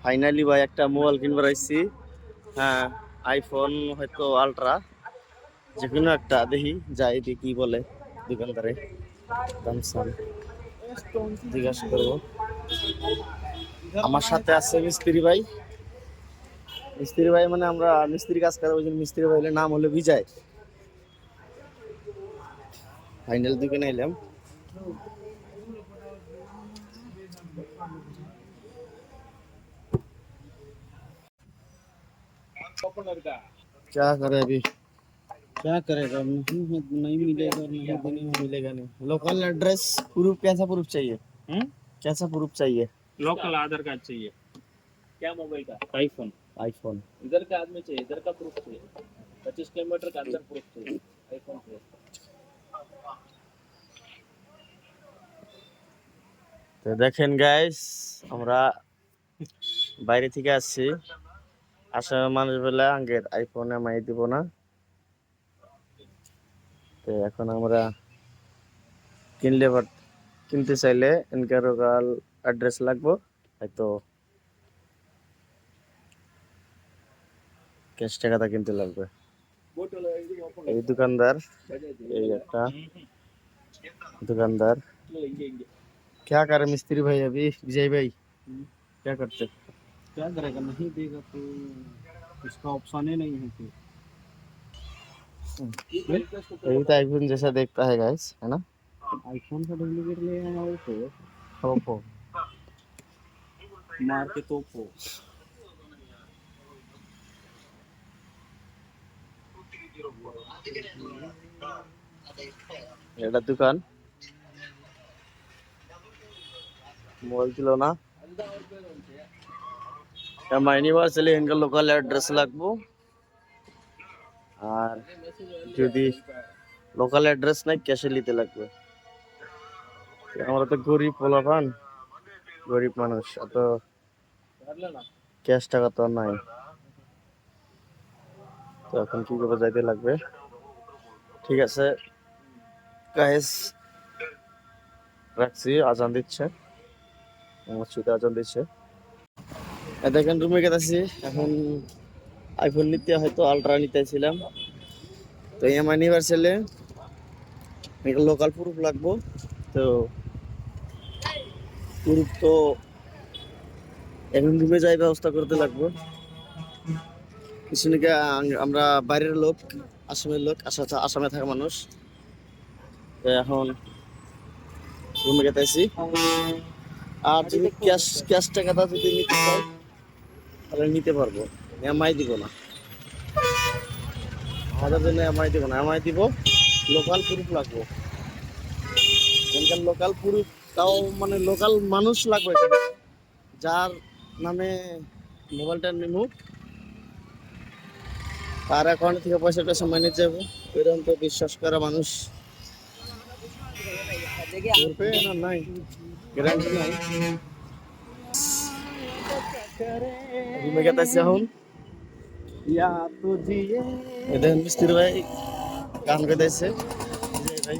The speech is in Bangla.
ফাইনালি ভাই একটা মোবাইল কিনবার আইছি। হ্যাঁ, আইফোন হয়তো আলট্রা, যে কোনো একটা দেখি, যাই দেখি কি বলে দোকানদারে, দাম সাম জিজ্ঞাসা করবো। আমার সাথে আছে মিস্ত্রি ভাই। মিস্ত্রি ভাই মানে আমরা মিস্ত্রি কাজ করার ওই জন্য মিস্ত্রি ভাইয়ের নাম হলো বিজয়। ফাইনাল দোকানে এলাম। क्या करे अभी, क्या करेगा, नहीं मिलेगा, नहीं देने में मिलेगा नहीं। लोकल एड्रेस प्रूफ, कैसा प्रूफ चाहिए? कैसा प्रूफ चाहिए? लोकल आधार कार्ड चाहिए। क्या मोबाइल का? आईफोन। आईफोन। इधर का आदमी चाहिए, इधर का प्रूफ चाहिए। 25 किलोमीटर का अंदर प्रूफ चाहिए। आईफोन चाहिए। তো দেখেন গাইস, আমরা বাইরে থেকে আসছি, আসার মানুষ বলে আঙ্গের আইফোন এমআই দিব না। তো এখন আমরা কিনতে চাইলে ইনকার অ্যাড্রেস লাগবো, হয়তো ক্যাশ টাকাটা কিনতে লাগবে। এই দোকানদার, এই একটা दुकानदार। क्या करे मिस्त्री भाई अभी, विजय भाई क्या करते? क्या करेगा, नहीं देगा तो इसका ऑप्शन ही नहीं है फिर। यही तो आईफोन जैसा देखता है गाइस, है ना? आईफोन का डुप्लीकेट ले आया हो तो ओप्पो मार के तोपो। এটা দোকান, মোবাইল ছিল না। মাইনি বার চলে ইনকার লোকাল অ্যাড্রেস লাগবো, আর যদি লোকাল অ্যাড্রেস নাই ক্যাশে নিতে লাগবে। আমরা তো গরিব পোলাপান, গরিব মানুষ, এত ক্যাশ টাকা তো নাই। তো এখন কি করে যাইতে লাগবে। ঠিক আছে গাইস, রাখছি, আজান দিচ্ছে, মসজিদে আজান দিচ্ছে। দেখেন রুমে গেছি এখন, আইফোন নিতে হয়তো আলট্রা নিতেছিলাম। তো এমআই নিবার ছেলে লোকাল প্রুফ লাগবো। তো প্রুফ তো এখন রুমে যাই ব্যবস্থা করতে লাগবো। কিছু নাকি আমরা বাইরের লোক, আসামের লোক, আসামে থাকা মানুষ। তো এখন রুমে গেতেছি। আর যদি ক্যাশ টাকাটা যদি নিতে চাই তাহলে নিতে পারবো, এমআই দিব না, আমাদের জন্য এমআই দিব না। এমআই দিব, লোকাল প্রুফ লাগবো। লোকাল প্রুফ তাও মানে লোকাল মানুষ লাগবে, যার নামে মোবাইলটা নিব তার অ্যাকাউন্ট থেকে পয়সাটা সময় নিতে যাবো। এরকম তো বিশ্বাস করা মানুষ না, নাই গ্যারান্টি নাই। রুমে গেতেছি এখন। দেখেন মিস্ত্রি ভাই গান গাইতেছে, ভাই